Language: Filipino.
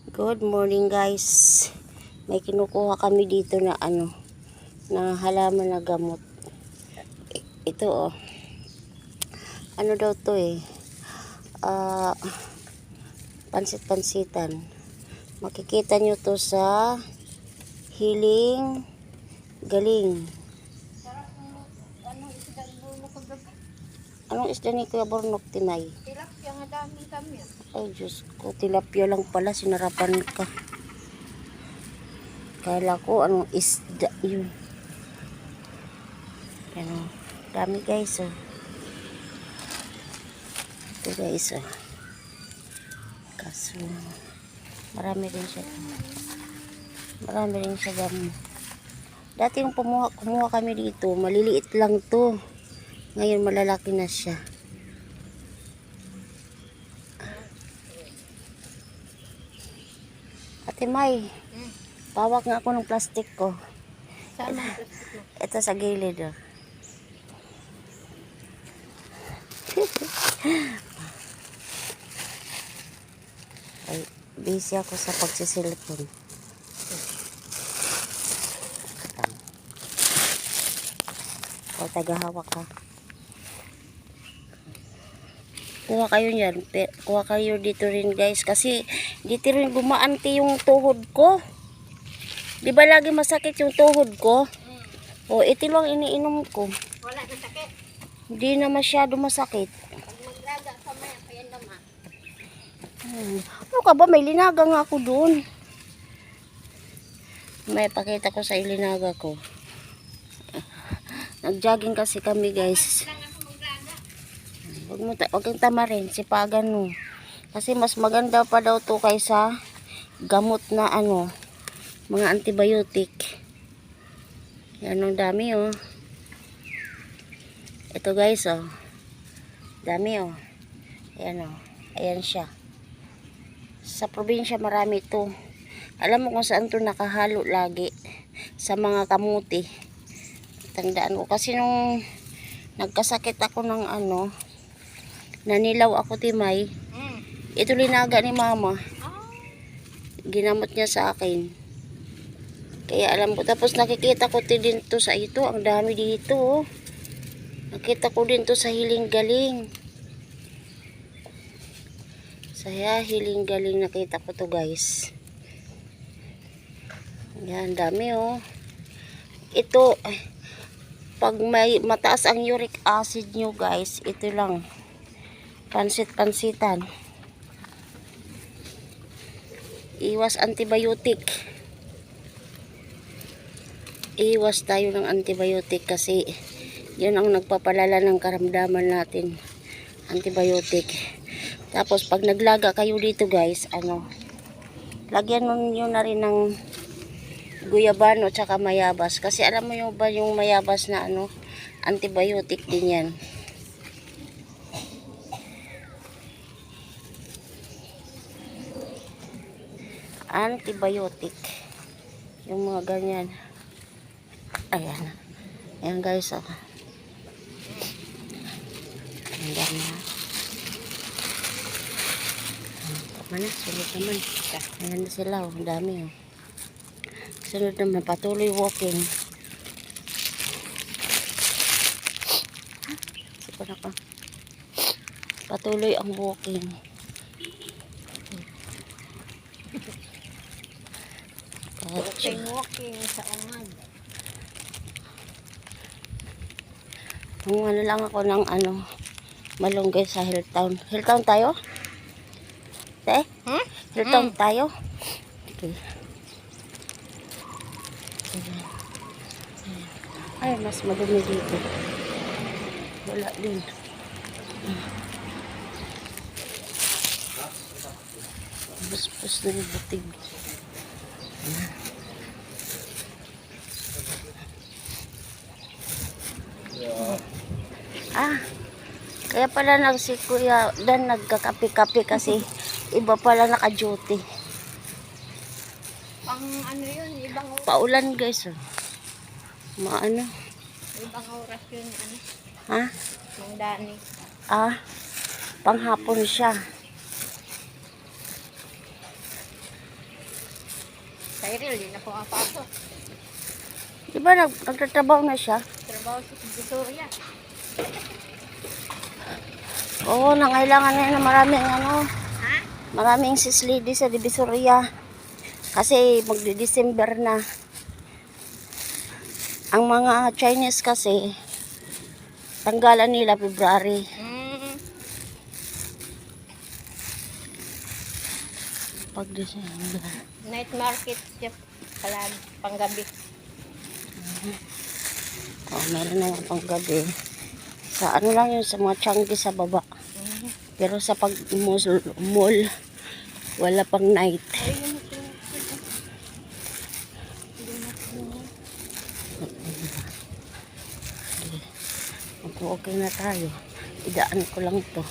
Good morning guys. May kinukuha kami dito na na halaman na gamot. Ito oh. Ano daw to eh? Pansit-pansitan. Makikita nyo to sa Hiling Galing. Anong isda ni Kuya Bornok, Tinay? Tilapia nga daming kami. Ay Diyos ko, tilapia lang pala, sinarapan ka. Kala ko anong isda yun. Ano, dami guys oh. Ito guys oh. Kaso, marami rin siya. Marami rin siya dami. Dati yung kumuha kami dito, maliliit lang to. Ngayon malalaki na siya. Ate May, pawak nga ako ng plastic ko. Sama. Ito sa gilid oh. Ay, busy ako sa pagsisilipon. O, tagahawak ka. Kuha kayo niyan. Kuha kayo dito rin guys. Kasi dito rin gumaanti yung tuhod ko. Di ba lagi masakit yung tuhod ko? O, ito lang iniinom ko. Wala na sakit. Hindi na masyado masakit. Pag maglaga sa maya, kaya naman. Ano ka ba? May linaga nga ako doon. May pakita ko sa ilinaga ko. Nag-jogging kasi kami guys. Huwag kang tamarin, sipagan mo. Kasi mas maganda pa daw to kaysa gamot na mga antibiotic. Yan ang dami oh. Ito guys oh. Dami oh. Ayan oh. Ayan siya. Sa probinsya marami to. Alam mo kung saan to nakahalo lagi? Sa mga kamuti. Tandaan ko kasi nung nagkasakit ako ng nanilaw ako, Timay. Ito linaga ni mama. Ginamot niya sa akin. Kaya alam ko. Tapos nakikita ko din to sa ito. Ang dami dito oh. Nakita ko din to sa Hiling Galing. Sa Hiling Galing nakita ko to guys. Yan, dami oh. Ito, pag may mataas ang uric acid nyo guys, ito lang. Pansit-pansitan. Iwas antibiotic. Iwas tayo ng antibiotic kasi yun ang nagpapalala ng karamdaman natin. Antibiotic. Tapos pag naglaga kayo dito guys, lagyan nyo na rin ng guyabano tsaka mayabas. Kasi alam mo yung ba yung mayabas na antibiotic din yan. Antibiotic. Yung mga ganyan. Ayan. Ayan guys oh. Ayan na. Tama na. Sunod naman. Ayan na sila oh. Ang dami oh. Sunod naman. Patuloy walking. Sipon ako. Patuloy ang walking. Walking sa umad. Kung lang ako ng malunggay sa Hilltown. Hilltown tayo? Te? Hilltown tayo? Okay. Ay, mas madumi dito. Wala din. Buspos na yung butig. Kaya pala si Kuya Dan nagkakape-kape kasi iba pala naka-duty. Pang yun, ibang oras. Paulan guys oh. Ibang oras yun, Ha? Mang Dani. Panghapon siya. Cyril, di na pumapasok. Di ba nagtatrabaho na siya? Trabaho sa Victoria. Oo, nangailangan na yun ng maraming Ha? maraming sis lady sa Divisoria. Kasi magdi-December na. Ang mga Chinese kasi, tanggalan nila February. Pag December. Night market siya palagi, panggabi. Oh, meron na yung panggabi. Sa ano lang yun, sa mga Changi sa baba. Pero sa pag mall, wala pang night. Ayun, Okay na tayo. Idaan ko lang to.